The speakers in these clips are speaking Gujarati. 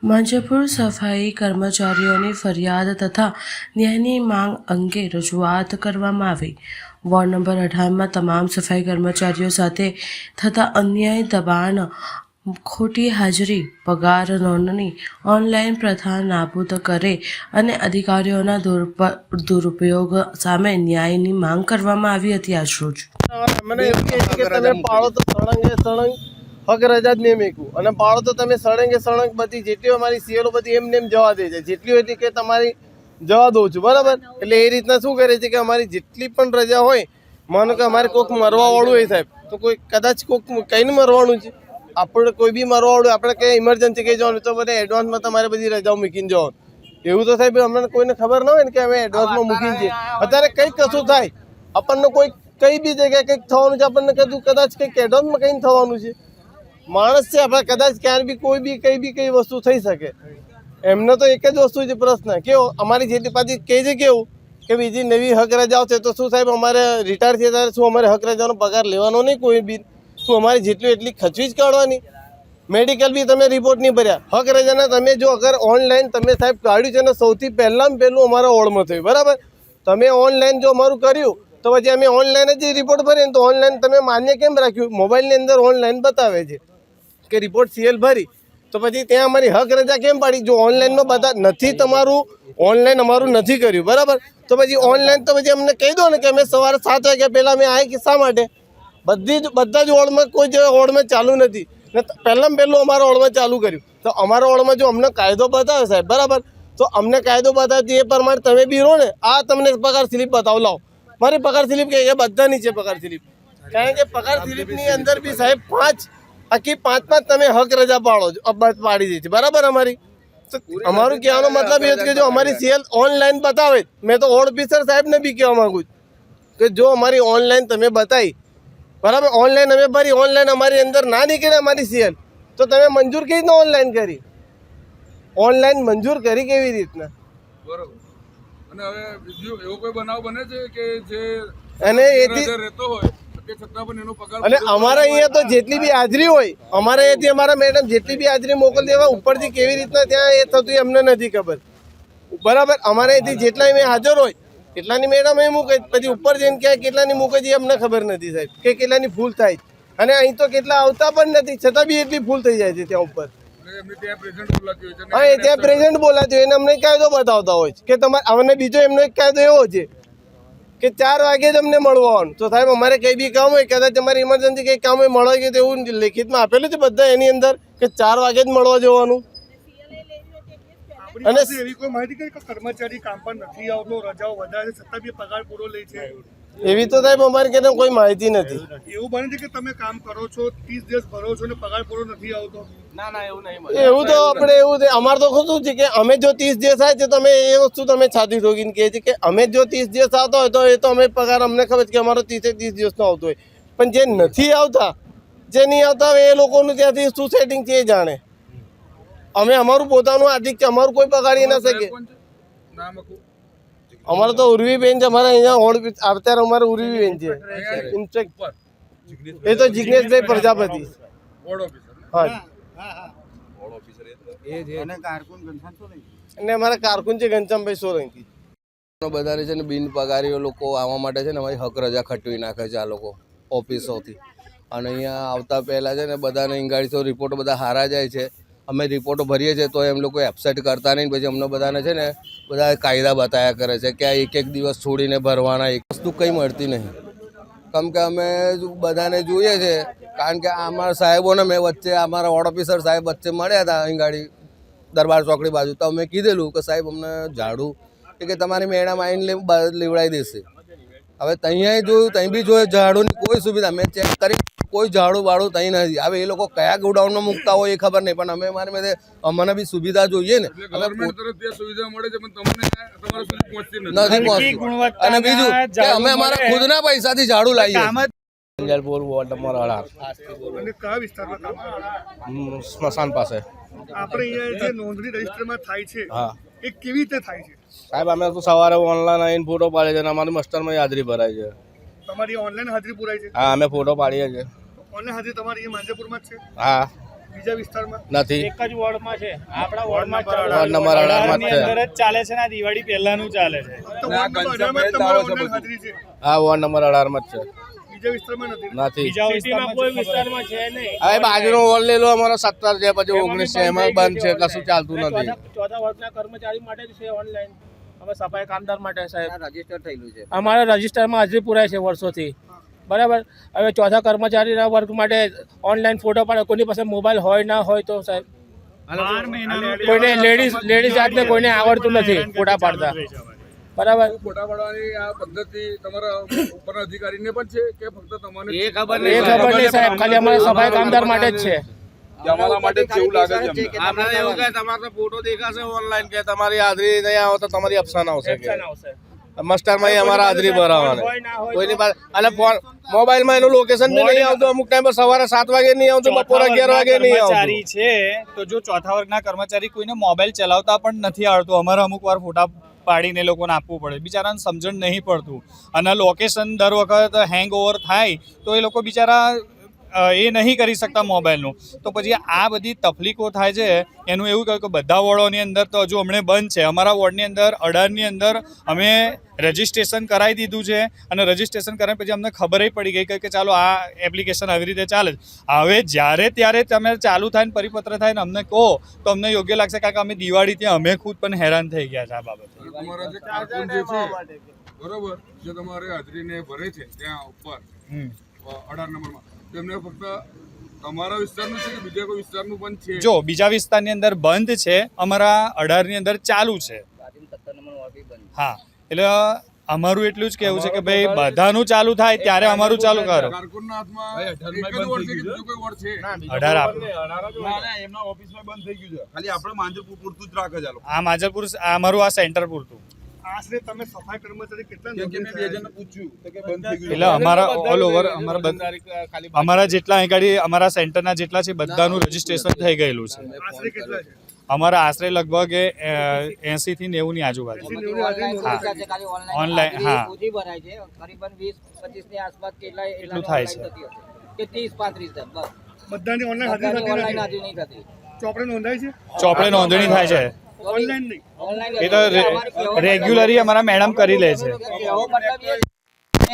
માંજલપુર સફાઈ કર્મચારીઓની ફરિયાદ તથા ન્યાયની માંગ અંગે રજૂઆત કરવામાં આવી। વોર્ડ નંબર 18માં તમામ સફાઈ કર્મચારીઓ સાથે થતા અન્યાય, દબાણ, ખોટી હાજરી, પગાર નોંધણી, ઓનલાઈન પ્રથા નાબૂદ કરે અને અધિકારીઓના દુરુપયોગ સામે ન્યાયની માંગ કરવામાં આવી હતી। આજરોજ મને એમ કહે છે કે તમે પાળો તો સળંગે સળંગ હક રજા જ નહીં મેકવું અને પાળો તો તમે સળંગે સળંગ બધી જેટલી અમારી સીએલો બધી એમને એમ જવા દે છે, જેટલી હોય કે તમારી જવા દઉં છું, બરાબર। એટલે એ રીતના શું કરે છે કે અમારી જેટલી પણ રજા હોય, માનો કે અમારે કોઈક મરવાવાળું હોય સાહેબ, તો કોઈ કદાચ કોઈક કઈને મરવાનું છે, આપણે કોઈ બી મરવાવાળું, આપણે કંઈ ઇમરજન્સી કંઈ જવાનું તો બધા એડવાન્સમાં તમારે બધી રજાઓ મૂકીને જવાનું। એવું તો સાહેબ અમને કોઈને ખબર ના હોય ને કે અમે એડવાન્સમાં મૂકીને છીએ। અત્યારે કંઈક કશું થાય, આપણને કોઈ કઈ બી જગ્યાએ કંઈક થવાનું છે, આપણને કીધું કદાચ કંઈક એડવાન્સમાં કંઈ થવાનું છે, માણસ છે આપણે, કદાચ ક્યાં બી કોઈ બી કઈ વસ્તુ થઈ શકે। એમને તો એક જ વસ્તુ છે પ્રશ્ન, કેવો અમારી જેટલી પાછી કહે છે કેવું કે બીજી નવી હક રજાઓ છે, તો શું સાહેબ અમારે રિટાયર થયા ત્યારે શું અમારે હક રજાનો પગાર લેવાનો નહીં કોઈ બી? શું અમારી જેટલી એટલી ખચવી જ કાઢવાની? મેડિકલ બી તમે રિપોર્ટ નહીં ભર્યા, હક રજાના તમે જો અગર ઓનલાઈન તમે સાહેબ કાઢ્યું છે ને, સૌથી પહેલાં અમારા વોર્ડમાં થયું, બરાબર। તમે ઓનલાઈન જો અમારું કર્યું તો પછી અમે ઓનલાઈન જ રિપોર્ટ ભરીએ તો ઓનલાઈન તમે માન્ય કેમ રાખ્યું? મોબાઈલની અંદર ઓનલાઈન બતાવે છે કે રિપોર્ટ સીએલ ભરી, તો પછી ત્યાં અમારી હક રજા કેમ પાડી? જો ઓનલાઈનમાં બધા નથી, તમારું ઓનલાઈન અમારું નથી કર્યું, બરાબર, તો પછી ઓનલાઈન તો પછી અમને કહી દો ને કે અમે સવારે 7 વાગ્યા પહેલાં અમે આવી, કે શા માટે? બધા જ વોર્ડમાં કોઈ જ વોર્ડમાં ચાલુ નથી ને પહેલું અમારા વોર્ડમાં ચાલુ કર્યું, તો અમારા વોર્ડમાં જો અમને કાયદો બતાવે સાહેબ, બરાબર, તો અમને કાયદો બતાવે એ પ્રમાણે તમે બી રહો ને। આ તમને પગાર સ્લીપ બતાવો, લાવો મારી પગાર સ્લીપ, કે બધાની છે પગાર સ્લીપ, કારણ કે પગાર સ્લીપની અંદર બી સાહેબ 5 તમે હક રજા પાડી દે છે, બરાબર। અમારી તો અમારું કહેવાનો મતલબ એ છે કે જો અમારી સીએલ ઓનલાઈન બતાવે, મેં તો વોર્ડ ઓફિસર સાહેબને બી કહેવા માગું છું કે જો અમારી ઓનલાઈન તમે બતાવી, બરાબર, ઓનલાઈન અમે ભરી, ઓનલાઈન અમારી અંદર ના નીકળે અમારી સીએલ, તો તમે મંજૂર કેવી રીતના ઓનલાઈન કરી? ઓનલાઈન મંજૂર કરી કેવી રીતના? બરોબર। અને હવે બીજું એવો કોઈ બનાવ બને છે કે જે અને એથી રહેતો હોય તે છતાં પણ એનો પગાર, અને અમારા અહીંયા તો જેટલી બી હાજરી હોય, અમારે અહીંયાથી અમારા મેડમ જેટલી બી હાજરી મોકલી દેવા, ઉપરથી કેવી રીતના ત્યાં એ થતું અમને નથી ખબર, બરાબર। અમારે અહીંથી જેટલા મેં હાજર હોય એટલાની મેડમ એ મૂકે, પછી ઉપર જઈને ક્યાં કેટલાની મૂકે છે અમને ખબર નથી સાહેબ, કે કેટલાની ભૂલ થાય, અને અહીં તો કેટલા આવતા પણ નથી, છતાં બી એટલી ભૂલ થઈ જાય છે ત્યાં ઉપર। હા, એ ત્યાં પ્રેઝન્ટ બોલાતી હોય, એને અમને કાયદો બતાવતા હોય કે તમારે અમને બીજો એમનો એક કાયદો એવો છે કે 4 વાગે જ અમને મળવાનું, તો સાહેબ અમારે કંઈ બી કામ હોય, કદાચ અમારી ઇમરજન્સી કંઈ કામ હોય મળવા ગયું તો એવું લેખિતમાં આપેલું છે બધા એની અંદર કે 4 વાગે જ મળવા જવાનું। અને એવી કોઈ માહિતી કે કર્મચારી કામ પર નથી આવતો, રજાઓ વધારે છતાં બી પગાર પૂરો લે છે? એવી તો સાહેબ અમારે કે કોઈ માહિતી નથી। એવું બને છે કે તમે કામ કરો છો, 30 દિવસ ભરો છો ને પગાર પૂરો નથી આવતો? ના, એવું નહીં, એવું તો આપણે એવું અમારે તો શું છે કે અમે જો 30 દિવસ આવે છે તો અમે એ વસ્તુ તમે છાતી ઠોકીને કહે છે કે અમે જો 30 દિવસ આવતો હોય તો એ તો અમે પગાર અમને ખબર છે કે અમારો 30 દિવસનો આવતો હોય, પણ જે નથી આવતા, જે નહીં આવતા હોય એ લોકોનું ત્યાંથી શું સેટિંગ છે એ જાણે। અમે અમારું પોતાનું આર્થિક છે, અમારું કોઈ પગાડી ના શકે। અમારે તો ઉર્વીબેન છે, અમારા અહીંયા અત્યારે અમારે ઉર્વીબેન છે ઇન્સ્પેક્ટર, એ તો જિગ્નેશભાઈ પ્રજાપતિ, હા, અને અમારા કારકુન છે ઘનશ્યામભાઈ સોલંકી। બધાને છે ને બિન પગારીઓ લોકો આવવા માટે છે ને અમારી હક રજા ખટવી નાખે છે આ લોકો ઓફિસોથી, અને અહીંયા આવતા પહેલાં છે ને બધાને ઈંગાડીસો રિપોર્ટો બધા હારા જાય છે, અમે રિપોર્ટો ભરીએ છીએ તો એમ લોકો એબસેન્ટ કરતા નહીં, પછી અમને બધાને છે ને બધા કાયદા બતાવ્યા કરે છે કે આ એક દિવસ છોડીને ભરવાના, એક વસ્તુ કંઈ મળતી નહીં, કેમ કે અમે બધાને જોઈએ છે, કારણ કે અમારા સાહેબોને મેં વચ્ચે અમારા વોર્ડ ઓફિસર સાહેબ વચ્ચે મળ્યા હતા ઈંગાડી દરબાર ચોકડી બાજુ, તો અમે કીધેલું કે સાહેબ અમને ઝાડુ કે તમારી મેડમ આવીને લીવડાવી દેશે। હવે ત્યાં જોયું, ત્યાં બી જોયું ઝાડુની કોઈ સુવિધા, મેં ચેક કરી કોઈ ઝાડુ વાળું ત્યાં નથી। હવે એ લોકો કયા ગોડાઉનમાં મૂકતા હોય એ ખબર નહીં, પણ અમે મારી મેં અમને બી સુવિધા જોઈએ ને, સુવિધા મળે છે પણ તમને તમારા સુધી પહોંચતી નથી પહોંચતી, અને બીજું કે અમે અમારા ખુદના પૈસાથી ઝાડુ લાવીએ। માંજલપુર વોર્ડ નંબર 18 અને કયા વિસ્તારમાં કામ કરો? સ્મશાન પાસે। આપણે અહીંયા જે નોંધણી રજિસ્ટરમાં થાય છે, હા, એ કેવી રીતે થાય છે સાહેબ? અમે તો સવારે ઓનલાઈન આવીને ફોટો પાડે છે અને અમારી મસ્ટરમાં હાજરી ભરાય છે। તમારી ઓનલાઈન હાજરી પુરાય છે? હા, અમે ફોટો પાડીએ છીએ। ઓનલાઈન હાજરી તમારી અહીંયા માંજલપુરમાં જ છે? હા, બીજા વિસ્તારમાં નથી. એક જ વોર્ડમાં છે, આપણા વોર્ડમાં જ ચાલે. વોર્ડ નંબર 18 માં જ છે. અંદર જ ચાલે છે ને આ દિવાળી પહેલાનું ચાલે છે. તો વોર્ડ નંબર 18 માં તમારો ઓનલાઈન હાજરી છે, આ વોર્ડ નંબર 18 માં જ છે. બીજા વિસ્તારમાં નથી. નથી. બીજા સિટીમાં કોઈ વિસ્તારમાં છે નહીં. હવે બાજુનો વોર્ડ લઈ લો, અમારો 17 છે, પછી 19 છે, એમાં બંધ છે, કશું ચાલતું નથી. ચોથા વર્ગના કર્મચારી માટે જ છે ઓનલાઈન. અમે સફાઈ કામદાર માટે સાહેબ રજીસ્ટર થયેલું છે. અમારા રજિસ્ટરમાં હાજરી પુરાય છે વર્ષોથી, બરાબર. હવે ચોથા કર્મચારીના વર્ગ માટે ઓનલાઈન ફોટો પાડે, કોઈની પાસે મોબાઈલ હોય ના હોય તો સાહેબ કોઈને લેડીઝ જાતને કોઈને આવડતું નથી ફોટા પાડતા, બરાબર. ફોટા પાડવાની આ પદ્ધતિ તમારા ઉપર અધિકારીને પણ છે કે ફક્ત તમને એ ખબર નહીં સાહેબ, ખાલી અમારા સફાઈ કામદાર માટે જ છે. અમારા માટે જ એવું લાગે છે અમને. આપણે એવું કે તમારો ફોટો દેખાશે ઓનલાઈન કે તમારી હાજરી નહીં આવે તો તમારી અપસાન આવશે કે મસ્ટરમાં અમારા હાજરી ભરાવાની કોઈની પાસે. અને ફોન મોબાઈલમાં એનું લોકેશન બી નહીં આવતું, અમુક ટાઈમ સવારે 7 વાગે નહીં આવતું, બપોરે 11 વાગે નહીં આવતું. કર્મચારી છે તો જો ચોથા વર્ગના કર્મચારી કોઈને મોબાઈલ ચલાવતા પણ નથી આવડતું, અમારે અમુક વાર ફોટા પાડીને એ લોકોને આપવું પડે, બિચારાને સમજણ નહીં પડતું. અને લોકેશન દર વખત હેંગ ઓવર થાય તો એ લોકો બિચારા એ નહીં કરી શકતા મોબાઈલનું. તો પછી આ બધી તકલીફો થાય છે. એનું એવું કહ્યું કે બધા વોર્ડોની અંદર તો હજુ હમણાં બંધ છે. અમારા વોર્ડની અંદર 18ની અંદર અમે રજિસ્ટ્રેશન કરાવી દીધું છે, અને રજિસ્ટ્રેશન કર્યા પછી અમને ખબર પડી ગઈ કે ચાલો આ એપ્લિકેશન આવી રીતે ચાલે છે. હવે જ્યારે ત્યારે તમે ચાલુ થાય ને પરિપત્ર થાય ને અમને કહો તો અમને યોગ્ય લાગશે, કારણ કે અમે દિવાળી ત્યાં અમે ખુદ પણ હેરાન થઈ ગયા છે આ બાબતે. તમારા જે કારકુન જે છે બરોબર, જે તમારે હાજરીને ભરે છે ત્યાં ઉપર 18 નંબરમાં, તેમને ફક્ત તમારા વિસ્તારનું છે કે બીજા કોઈ વિસ્તારનું પણ છે? જો બીજા વિસ્તારની અંદર બંધ છે, અમારા 18ની અંદર ચાલુ છે. હા, એટલે અમારું એટલું જ કહેવું છે કે ભાઈ બધાનું ચાલુ થાય ત્યારે અમારું ચાલુ કરો. કારકુનના હાથમાં એક જ વોર્ડ છે કે બીજો કોઈ વોર્ડ છે? 18 એમના ઓફિસમાં બંધ થઈ ગયું છે, ખાલી આપણે માંજરપુર પૂરતું જ રાખે છે આ લોકો. આ માજલપુર અમારું આ સેન્ટર પૂરતું. આશરે તમે સફાઈ કર્મચારી કેટલા કેમ કે મેં બે જણને પૂછ્યું તો કે બંધ થઈ ગયું. એટલે અમારા ઓલ ઓવર અમારા જેટલા અહીં ગાડી અમારા સેન્ટરના જેટલા છે બધાનું રજીસ્ટ્રેશન થઈ ગયેલું છે. આશરે કેટલા છે? અમારા આશરે લગભગ 80 થી 90 ની આજુબાજુ. ઓનલાઈન, હા. ઓછી ભરાય છે, કરીબન 20-25 ની આસપાસ કેટલા એટલું થાય છે. કે 30-35 બસ. બધાની ઓનલાઈન હાજરી ઓનલાઈન નથી. હાજરી નહીં થતી. ચોપડે નોંધાય છે, ચોપડે નોંધણી થાય છે. ઓનલાઈન નહીં. એ તો રેગ્યુલરી અમારા મેડમ કરી લે છે. કહેવો મતલબ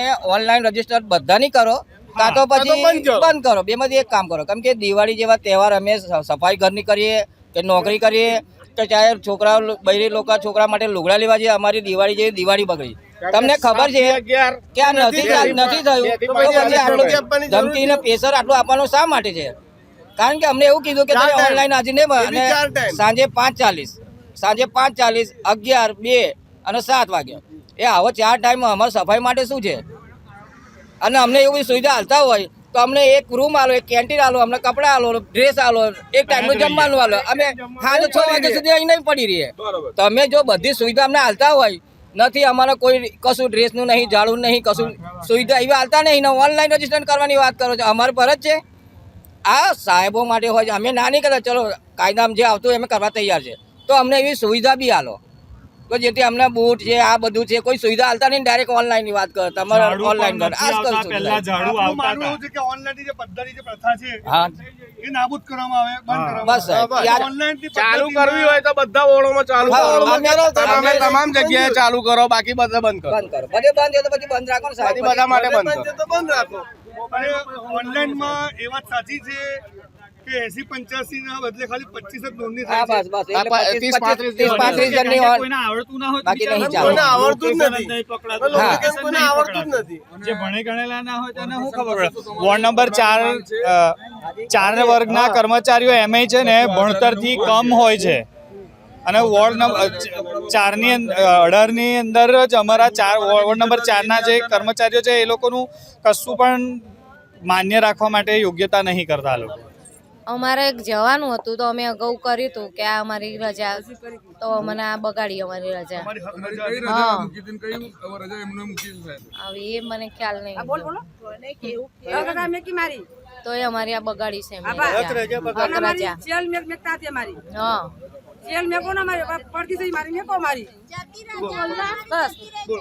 એ ઓનલાઈન રજીસ્ટર બધાની કરો, કાં તો પછી બંધ કરો. બેમાંથી એક કામ કરો. કેમ કે દિવાળી જેવા તહેવાર અમે સફાઈ ઘરની કરીએ કે નોકરી કરીએ તો ચાહે છોકરાઓ બૈરી લોકો છોકરા માટે લુગડા લેવા જઈએ, અમારી દિવાળી જેવી દિવાળી બગડી. તમને ખબર છે કે આ નથી થયું, તો પછી આટલું ધમકીને પ્રેશર આટલું આપવાનું શા માટે છે? કારણ કે અમને એવું કીધું કે તમે ઓનલાઈન હાજરી નહીં, અને સાંજે 5:40, 11, 2 અને 7 વાગ્યા, એ આવો 4 ટાઈમ અમારે સફાઈ માટે શું છે? અને અમને એવી સુવિધા હાલતા હોય તો અમને એક રૂમ આલો, એક કેન્ટીન આલો, અમને કપડાં આલો, ડ્રેસ આલો, એક ટાઈમનું જમવાનું આલો. અમે સાંજે 6 વાગ્યા સુધી અહીં નહીં પડી રહીએ. તમે જો બધી સુવિધા અમને હાલતા હોય, નથી અમારે કોઈ કશું ડ્રેસનું નહીં, ઝાડું નહીં, કશું સુવિધા એવી હાલતા નહીં ને ઓનલાઈન રજીસ્ટર કરવાની વાત કરો છો, અમારે પર જ છે. આ સાહેબો માટે હોય છે. અમે ના નહીં કરતા, ચલો કાયદામાં જે આવતું હોય અમે કરવા તૈયાર છે, તો અમને એવી સુવિધા બી આલો. તો જેથી અમને બૂટ છે, આ બધું છે, કોઈ સુવિધા હાલતા નહીં, ડાયરેક્ટ ઓનલાઈન ની વાત કરો. તમારે ઓનલાઈન કરો, આ જ કરશું. પહેલા ઝાડુ મારું આવતા માનવું એવું છે કે ઓનલાઈન જે પદ્ધતિ જે પ્રથા છે હા, એ નાબૂદ કરવામાં આવે, બંધ કરવામાં બસ સાહેબ. યાર, ઓનલાઈન ચાલુ કરવી હોય તો બધા વોર્ડોમાં ચાલુ હા, કરો. અમે તમામ જગ્યાએ ચાલુ કરો, બાકી બધા બંધ કરો. બંધ કરો. બધે બંધ છે તો પછી બંધ રાખો ને સાહેબ. બધા માટે બંધ કરો. તો બંધ રાખો. અને ઓનલાઈનમાં એ વાત સાચી છે કે 80-85 ના બદલે ખાલી 25 જ નોંધણી હા, થાય છે. બસ બસ. એટલે 30-35 30-35 જણની કોઈને આવડતું ના હોય તો બાકી નહીં બિચારા ચાલે. કોઈને આવડતું જ નથી. પકડાતું. હા. કોઈને આવડતું જ નથી. જે ભણે ગણેલા ના હોય તેને શું ખબર પડે? વોર્ડ નંબર 4 વર્ગના કર્મચારીઓ એમએ છે ને ભણતરથી કમ હોય છે, અને વોર્ડ નંબર 18ની અંદર જ અમારા વોર્ડ નંબર 4ના જે કર્મચારીઓ છે એ લોકોનું કશું પણ માન્ય રાખવા માટે યોગ્યતા નહીં કરતા આ લોકો. અમારે જવાનું હતું તો અમે અગાઉ કર્યું હતું કે આ અમારી રજા, તો મને આ બગાડી અમારી રજા. તમારી હક તમારી રજા કઈ રજા મૂકી હતી ને કઈ રજા એમને મૂકી છે સાહેબ? હવે એ મને ખ્યાલ નહીં, તો એ અમારી આ બગાડી છે એમની રજા. હક રજા.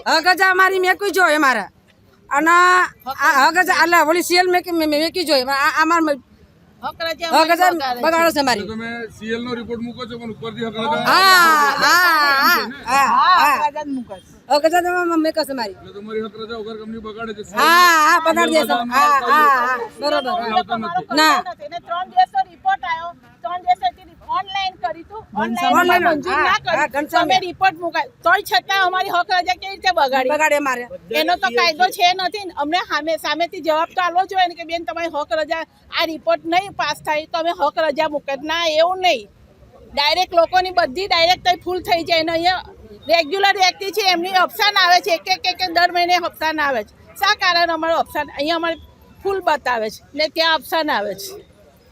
હા, હગજા મારી મેકવી જોઈએ મારા, અને આ હગજા એટલે ઓલી સેલ મેકી જોઈએ. અમાર હક રજા બગાડો છે મારી. તો તમે સીએલ નો રિપોર્ટ મૂકો છો પણ ઉપરથી હક રજા હક રજા મમ્મી કશે મારી. એટલે તમારી હક રજા વગર કંપની બગાડે છે બગાડી દેશે. બરોબર. ના 3 દિવસનો રિપોર્ટ આવ્યો 3 દિવસથી ઓનલાઈન કરી તું ઓનલાઈન મંજૂર ના કરી તમે રિપોર્ટ મુકાય તોય છતાં અમારી હક રજા કેવી રીતે બગાડે મારે. એનો તો કાયદો છે નથી ને. અમને સામેથી જવાબ તો આલવો જોઈએ ને કે બેન તમારી હક રજા આ રિપોર્ટ નહીં પાસ થાય તો અમે હક રજા મૂકે. ના એવું નહીં, ડાયરેક્ટ લોકોની બધી ડાયરેક્ટ ફૂલ થઈ જાય ને અહીંયા રેગ્યુલર વ્યક્તિ છે એમની અફસાન આવે છે એક દર મહિને અફસાન આવે છે. શા કારણ અમારું અફસાન અહીંયા અમારે ફૂલ બતાવે છે ને ત્યાં અફસાન આવે છે.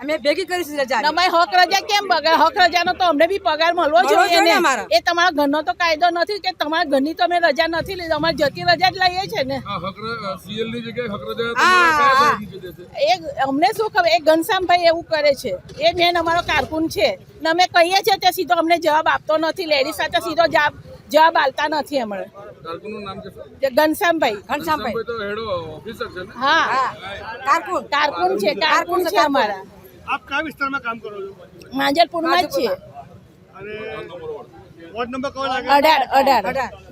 અમે ભેગી કરીશું રજા. તમારી હક રજા કેમ બગાડ? હક રજાનો તો અમને બી પગાર મળવો જોઈએ ને. એ તમારા ઘરનો તો કાયદો નથી કે તમારા ઘરની તો અમે રજા નથી લીધી, અમારે જતી રજા જ લઈએ છે ને. સીએલ ની જગ્યાએ હક રજા કયા સાહેબ મૂકી દેશે? એ અમને શું ખબર, એ ઘનશ્યામભાઈ એવું કરે છે. એ મેન અમારો કારકુન છે ને અમે કહીએ છીએ તે સીધો અમને જવાબ આપતો નથી. લેડીઝ સાથે સીધો જવાબ આલતા નથી હમણાં. કારકુનનું નામ છે ઘનશ્યામભાઈ તો હેડ ઓફિસર છે ને? હા કારકુન છે અમારા. આપ કયા વિસ્તારમાં કામ કરો છો? માંજલપુરમાં જ છીએ. અને વોર્ડ નંબર કયો લાગે? 18